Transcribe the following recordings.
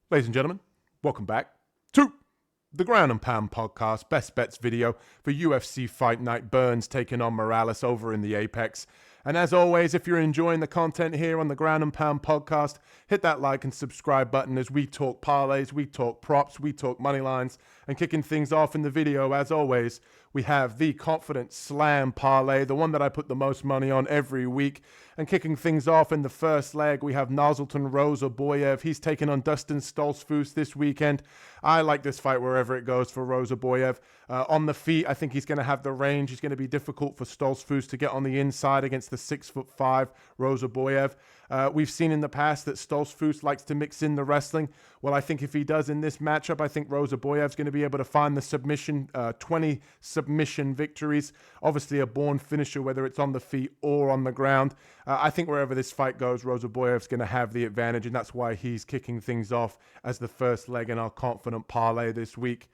Ladies and gentlemen, welcome back to the Ground and Pound podcast, best bets video for UFC Fight Night Burns taking on Morales over in the Apex. And as always, if you're enjoying the content here on the Ground and Pound podcast, hit that like and subscribe button as we talk parlays, we talk props, we talk money lines. And kicking things off in the video, as always, we have the Confident Slam parlay, the one that I put the most money on every week. And kicking things off in the first leg, we have Nozzleton Rozaboyev. He's taking on Dustin Stoltzfus this weekend. I like this fight wherever it goes for Rozaboyev. On the feet, I think he's going to have the range. He's going to be difficult for Stoltzfus to get on the inside against the 6'5" Rozaboyev. We've seen in the past that Stoltzfus likes to mix in the wrestling. Well, I think if he does in this matchup, I think Rozaboyev's going to be able to find the submission, 20 submission victories. Obviously a born finisher, whether it's on the feet or on the ground. I think wherever this fight goes, Rozaboyev's going to have the advantage, and that's why he's kicking things off as the first leg in our confident parlay this week.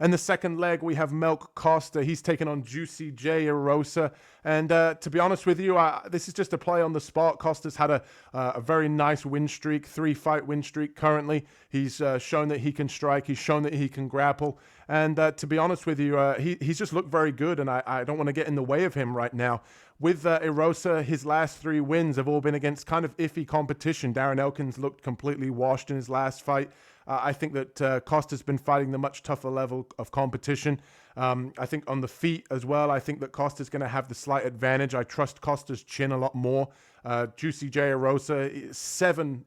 And the second leg, we have Melk Costa. He's taking on Juicy J. Erosa. And to be honest with you, this is just a play on the spot. Costa's had a very nice win streak, 3-fight win streak currently. He's shown that he can strike. He's shown that he can grapple. And to be honest with you, he's just looked very good, and I don't want to get in the way of him right now. With Erosa, his last 3 wins have all been against kind of iffy competition. Darren Elkins looked completely washed in his last fight. I think that Costa's been fighting the much tougher level of competition. I think on the feet as well, I think that Costa's going to have the slight advantage. I trust Costa's chin a lot more. Juicy J. Erosa, 7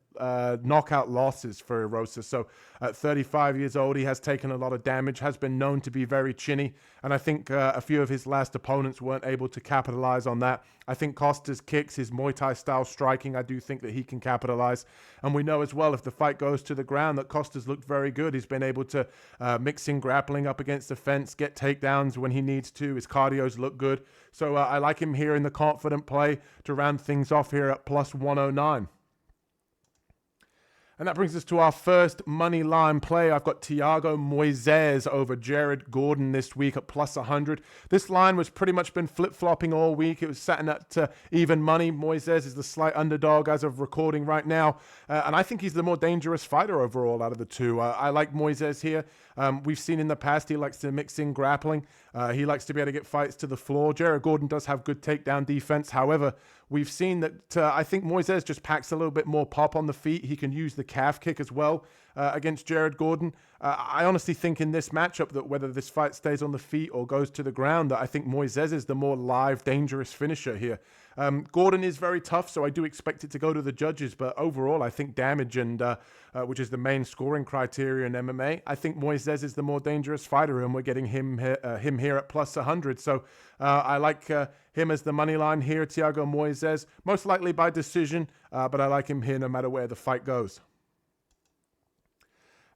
knockout losses for Erosa. So at 35 years old, he has taken a lot of damage, has been known to be very chinny. And I think a few of his last opponents weren't able to capitalize on that. I think Costa's kicks, his Muay Thai style striking, I do think that he can capitalize. And we know as well, if the fight goes to the ground, that Costa's looked very good. He's been able to mix in grappling up against the fence, get takedowns when he needs to. His cardio's look good. So I like him here in the confident play to round things off here at plus 109. And that brings us to our first money line play. I've got Thiago Moises over Jared Gordon this week at plus 100. This line was pretty much been flip-flopping all week. It was sitting at even money. Moises is the slight underdog as of recording right now. And I think he's the more dangerous fighter overall out of the two. I like Moises here. We've seen in the past he likes to mix in grappling. He likes to be able to get fights to the floor. Jared Gordon does have good takedown defense. However, we've seen that I think Moises just packs a little bit more pop on the feet. He can use the calf kick as well against Jared Gordon. I honestly think in this matchup that whether this fight stays on the feet or goes to the ground, that I think Moises is the more live, dangerous finisher here. Gordon is very tough, so I do expect it to go to the judges. But overall, I think damage and which is the main scoring criteria in MMA, I think Moises is the more dangerous fighter, and we're getting him here at plus 100. So I like him as the money line here, Thiago Moises, most likely by decision, but I like him here no matter where the fight goes.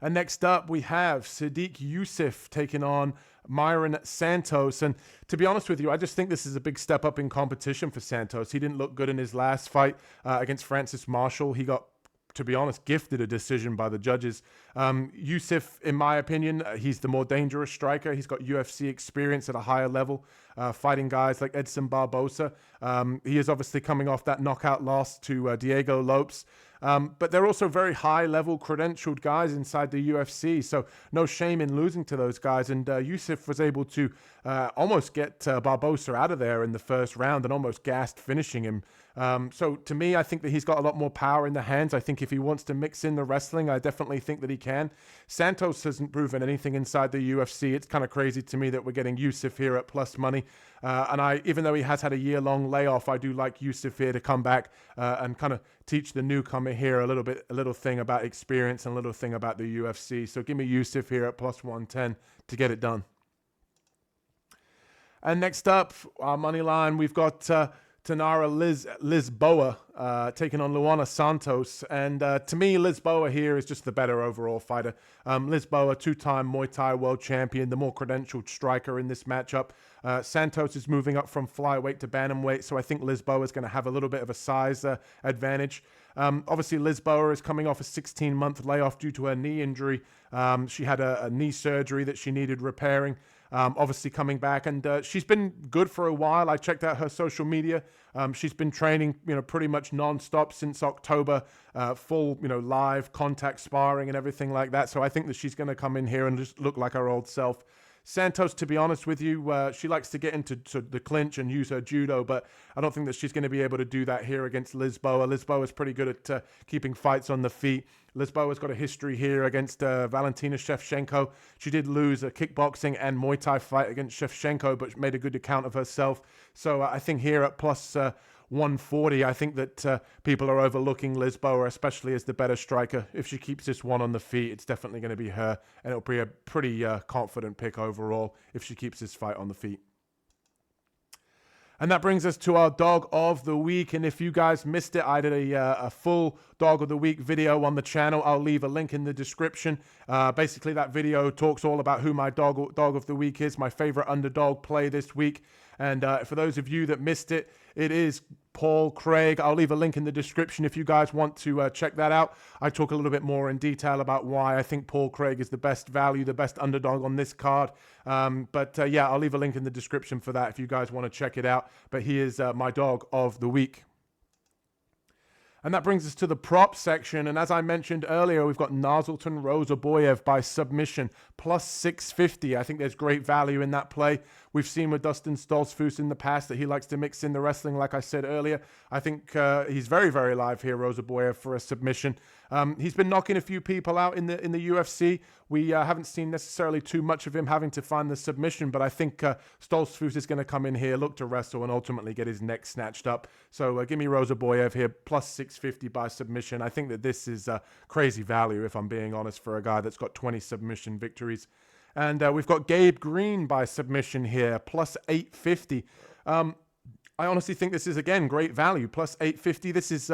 And next up, we have Sadiq Youssef taking on Myron Santos. And to be honest with you, I just think this is a big step up in competition for Santos. He didn't look good in his last fight against Francis Marshall. He got, to be honest, gifted a decision by the judges. Youssef, in my opinion, he's the more dangerous striker. He's got UFC experience at a higher level, fighting guys like Edson Barbosa. He is obviously coming off that knockout loss to Diego Lopes. But they're also very high-level credentialed guys inside the UFC, so no shame in losing to those guys. And Youssef was able to almost get Barbosa out of there in the first round and almost gassed finishing him. So to me, I think that he's got a lot more power in the hands. I think if he wants to mix in the wrestling, I definitely think that he can. Santos hasn't proven anything inside the UFC. It's kind of crazy to me that we're getting Youssef here at plus money. And even though he has had a year-long layoff, I do like Youssef here to come back and kind of teach the newcomer here a little thing about experience and a little thing about the UFC. So give me Youssef here at plus 110 to get it done. And next up, our money line, we've got Tanara Lisboa taking on Luana Santos. And to me, Lisboa here is just the better overall fighter. Lisboa, 2-time Muay Thai world champion, the more credentialed striker in this matchup. Santos is moving up from flyweight to bantamweight, so I think Lisboa is going to have a little bit of a size advantage. Obviously, Lisboa is coming off a 16-month layoff due to her knee injury. She had a knee surgery that she needed repairing. Obviously coming back, and she's been good for a while. I checked out her social media. She's been training, pretty much non-stop since October, full, live contact sparring and everything like that. So I think that she's going to come in here and just look like her old self. Santos, to be honest with you, she likes to get into the clinch and use her judo, but I don't think that she's going to be able to do that here against Lisboa. Lisboa is pretty good at keeping fights on the feet. Lisboa's got a history here against Valentina Shevchenko. She did lose a kickboxing and Muay Thai fight against Shevchenko, but made a good account of herself. So I think here at plus 140, I think that people are overlooking Lisboa, especially as the better striker. If she keeps this one on the feet, it's definitely going to be her, and it'll be a pretty confident pick overall if she keeps this fight on the feet. And that brings us to our dog of the week. And if you guys missed it, I did a full dog of the week video on the channel. I'll leave a link in the description. Basically, that video talks all about who my dog of the week is, my favorite underdog play this week. And for those of you that missed it, it is Paul Craig. I'll leave a link in the description if you guys want to check that out. I talk a little bit more in detail about why I think Paul Craig is the best value, the best underdog on this card. Yeah, I'll leave a link in the description for that if you guys want to check it out. But he is my dog of the week. And that brings us to the prop section. And as I mentioned earlier, we've got Nazilton Rozaboyev by submission, plus 650. I think there's great value in that play. We've seen with Dustin Stoltzfus in the past that he likes to mix in the wrestling, like I said earlier. I think he's very, very live here, Rozaboyev, for a submission. He's been knocking a few people out in the UFC. We haven't seen necessarily too much of him having to find the submission, but I think Stoltzfus is going to come in here, look to wrestle, and ultimately get his neck snatched up. So give me Rozaboyev here, plus 650 by submission. I think that this is crazy value, if I'm being honest, for a guy that's got 20 submission victories. And we've got Gabe Green by submission here, plus 850. I honestly think this is, again, great value, plus 850. This is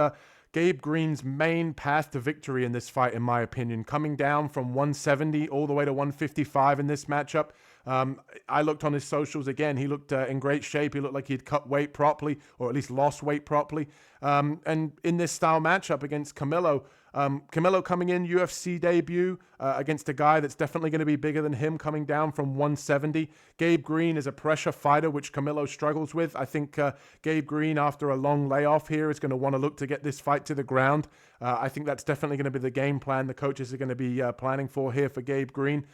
Gabe Green's main path to victory in this fight, in my opinion, coming down from 170 all the way to 155 in this matchup. I looked on his socials again. He looked in great shape. He looked like he'd cut weight properly, or at least lost weight properly. And in this style matchup against Camilo, Camilo coming in, UFC debut against a guy that's definitely going to be bigger than him, coming down from 170. Gabe Green is a pressure fighter, which Camilo struggles with. I think Gabe Green, after a long layoff here, is going to want to look to get this fight to the ground. I think that's definitely going to be the game plan the coaches are going to be planning for here for Gabe Green.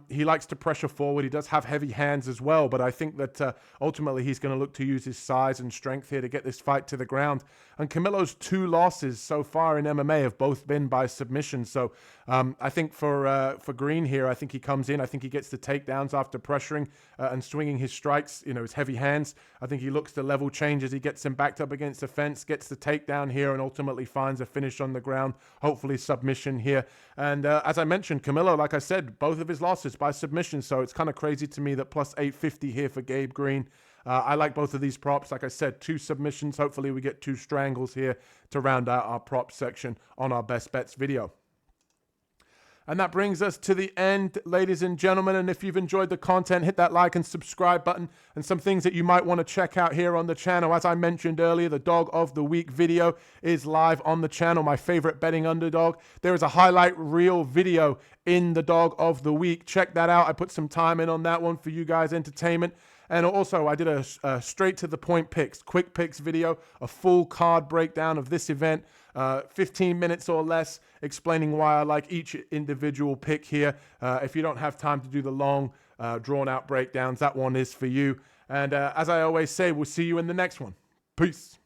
He likes to pressure forward. He does have heavy hands as well, but I think that ultimately he's going to look to use his size and strength here to get this fight to the ground. And Camilo's 2 losses so far in MMA have both been by submission. So I think for Green here, I think he comes in. I think he gets the takedowns after pressuring and swinging his strikes, his heavy hands. I think he looks to level change as he gets him backed up against the fence, gets the takedown here, and ultimately finds a finish on the ground, hopefully submission here. And as I mentioned, Camilo, like I said, both of his losses by submission. So it's kind of crazy to me that plus 850 here for Gabe Green. I like both of these props. Like I said, 2 submissions. Hopefully we get 2 strangles here to round out our prop section on our best bets video. And that brings us to the end, ladies and gentlemen. And if you've enjoyed the content, hit that like and subscribe button. And some things that you might want to check out here on the channel. As I mentioned earlier, the Dog of the Week video is live on the channel, my favorite betting underdog. There is a highlight reel video in the Dog of the Week. Check that out. I put some time in on that one for you guys' entertainment. And also, I did a straight-to-the-point picks, quick picks video, a full card breakdown of this event, 15 minutes or less, explaining why I like each individual pick here. If you don't have time to do the long, drawn-out breakdowns, that one is for you. And as I always say, we'll see you in the next one. Peace.